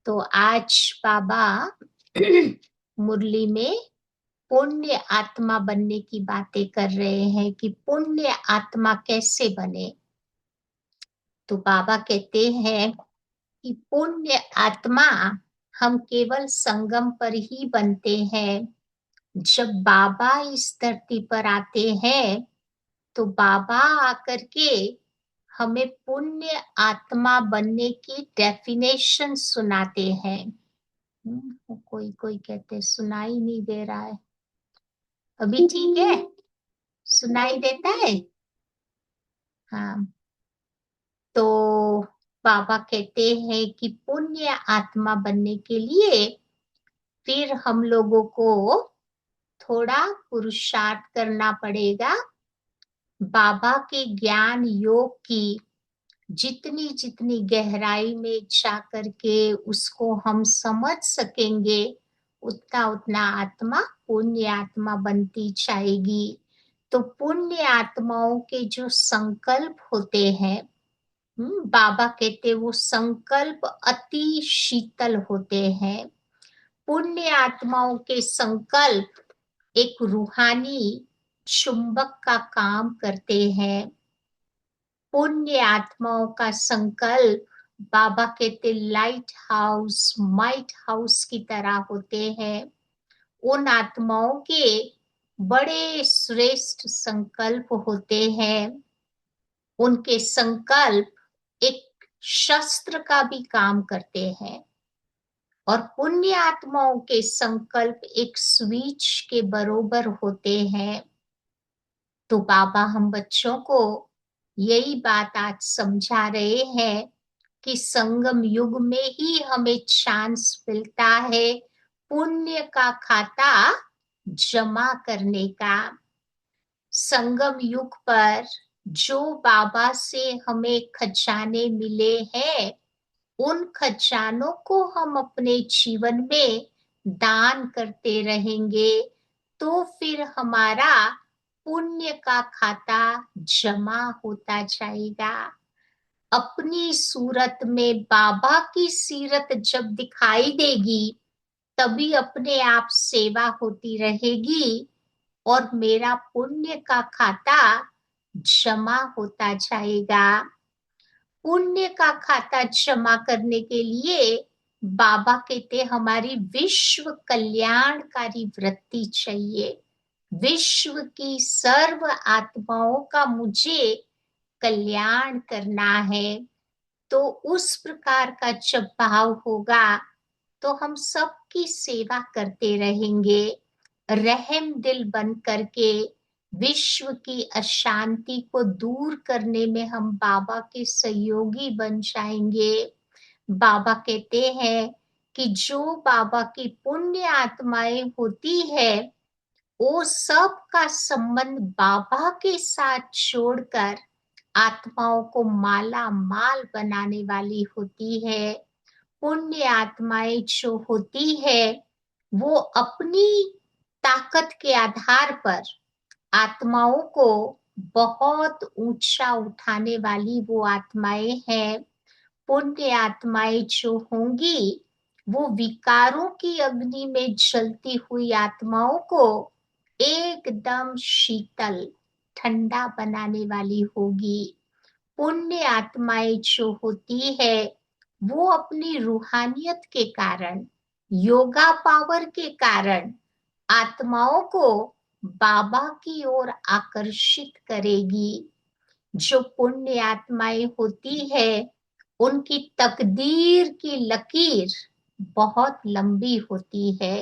तो आज बाबा मुरली में पुण्य आत्मा बनने की बातें कर रहे हैं कि पुण्य आत्मा कैसे बने। तो बाबा कहते हैं कि पुण्य आत्मा हम केवल संगम पर ही बनते हैं। जब बाबा इस धरती पर आते हैं तो बाबा आकर के हमें पुण्य आत्मा बनने की डेफिनेशन सुनाते हैं। कोई कोई कहते सुनाई नहीं दे रहा है। अभी ठीक है? सुनाई देता है? हाँ। तो बाबा कहते हैं कि पुण्य आत्मा बनने के लिए फिर हम लोगों को थोड़ा पुरुषार्थ करना पड़ेगा। बाबा के ज्ञान योग की जितनी जितनी गहराई में जा करके उसको हम समझ सकेंगे उतना उतना आत्मा पुण्य आत्मा बनती जाएगी। तो पुण्य आत्माओं के जो संकल्प होते हैं, बाबा कहते वो संकल्प अति शीतल होते हैं। पुण्य आत्माओं के संकल्प एक रूहानी चुंबक का काम करते हैं। पुण्य आत्माओं का संकल्प बाबा कहते लाइट हाउस माइट हाउस की तरह होते हैं। उन आत्माओं के बड़े श्रेष्ठ संकल्प होते हैं। उनके संकल्प एक शस्त्र का भी काम करते हैं और पुण्य आत्माओं के संकल्प एक स्विच के बरोबर होते हैं। तो बाबा हम बच्चों को यही बात आज समझा रहे हैं कि संगम युग में ही हमें चांस मिलता है पुण्य का खाता जमा करने का। संगम युग पर जो बाबा से हमें खजाने मिले हैं उन खजानों को हम अपने जीवन में दान करते रहेंगे तो फिर हमारा पुण्य का खाता जमा होता जाएगा। अपनी सूरत में बाबा की सीरत जब दिखाई देगी तभी अपने आप सेवा होती रहेगी और मेरा पुण्य का खाता जमा होता जाएगा। पुण्य का खाता जमा करने के लिए बाबा कहते हमारी विश्व कल्याणकारी वृत्ति चाहिए। विश्व की सर्व आत्माओं का मुझे कल्याण करना है। तो उस प्रकार का जब भाव होगा तो हम सबकी सेवा करते रहेंगे। रहम दिल बन करके विश्व की अशांति को दूर करने में हम बाबा के सहयोगी बन जाएंगे। बाबा कहते हैं कि जो बाबा की पुण्य आत्माएं होती है वो सब का संबंध बाबा के साथ जोड़कर आत्माओं को माला माल बनाने वाली होती है। पुण्य आत्माएं जो होती है वो अपनी ताकत के आधार पर आत्माओं को बहुत ऊंचा उठाने वाली वो आत्माएं हैं। पुण्य आत्माएं जो होंगी वो विकारों की अग्नि में जलती हुई आत्माओं को एकदम शीतल ठंडा बनाने वाली होगी। पुण्य आत्माएं जो होती है वो अपनी रूहानियत के कारण योगा पावर के कारण आत्माओं को बाबा की ओर आकर्षित करेगी। जो पुण्य आत्माएं होती है उनकी तकदीर की लकीर बहुत लंबी होती है।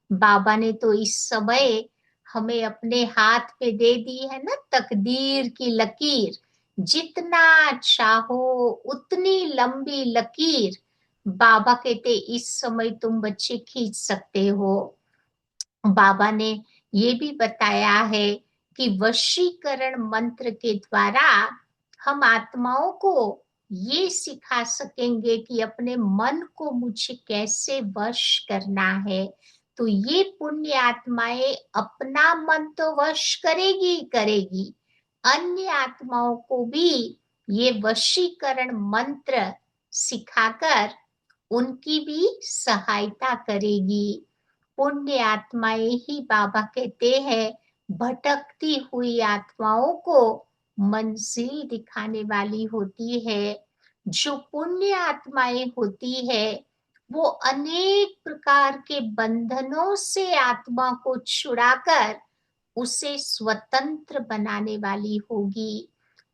बाबा ने तो इस समय हमें अपने हाथ पे दे दी है ना तकदीर की लकीर। जितना चाहो उतनी लंबी लकीर बाबा कहते इस समय तुम बच्चे खींच सकते हो। बाबा ने ये भी बताया है कि वशीकरण मंत्र के द्वारा हम आत्माओं को ये सिखा सकेंगे कि अपने मन को मुझे कैसे वश करना है। तो ये पुण्य आत्माएं अपना मन तो वश करेगी करेगी, अन्य आत्माओं को भी ये वशीकरण मंत्र सिखाकर उनकी भी सहायता करेगी। पुण्य आत्माएं ही, बाबा कहते हैं, भटकती हुई आत्माओं को मंजिल दिखाने वाली होती है। जो पुण्य आत्माएं होती है वो अनेक प्रकार के बंधनों से आत्मा को छुड़ाकर उसे स्वतंत्र बनाने वाली होगी।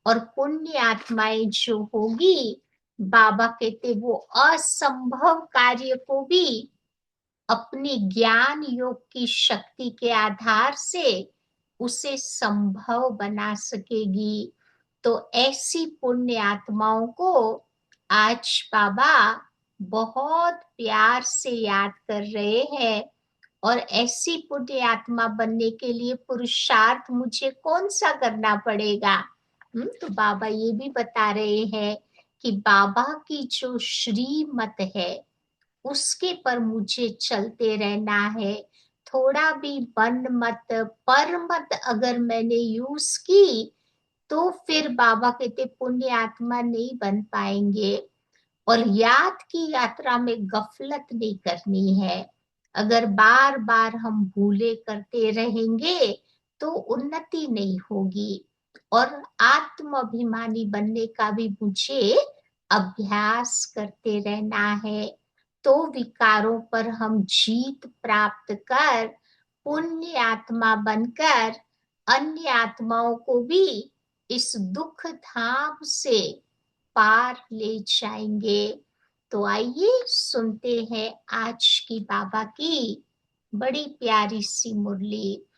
और पुण्य आत्माएं जो होगी, बाबा कहते वो असंभव कार्य को भी अपनी ज्ञान योग की शक्ति के आधार से उसे संभव बना सकेगी। तो ऐसी पुण्य आत्माओं को आज बाबा बहुत प्यार से याद कर रहे हैं। और ऐसी पुण्य आत्मा बनने के लिए पुरुषार्थ मुझे कौन सा करना पड़ेगा? तो बाबा ये भी बता रहे हैं कि बाबा की जो श्रीमत है उसके पर मुझे चलते रहना है। थोड़ा भी मन मत पर मत अगर मैंने यूज की तो फिर बाबा कहते पुण्य आत्मा नहीं बन पाएंगे। और याद की यात्रा में गफलत नहीं करनी है। अगर बार बार हम भूले करते रहेंगे तो उन्नति नहीं होगी। और आत्माभिमानी बनने का भी मुझे अभ्यास करते रहना है। तो विकारों पर हम जीत प्राप्त कर पुण्य आत्मा बनकर अन्य आत्माओं को भी इस दुख धाम से पार ले जाएंगे। तो आइए सुनते हैं आज की बाबा की बड़ी प्यारी सी मुरली।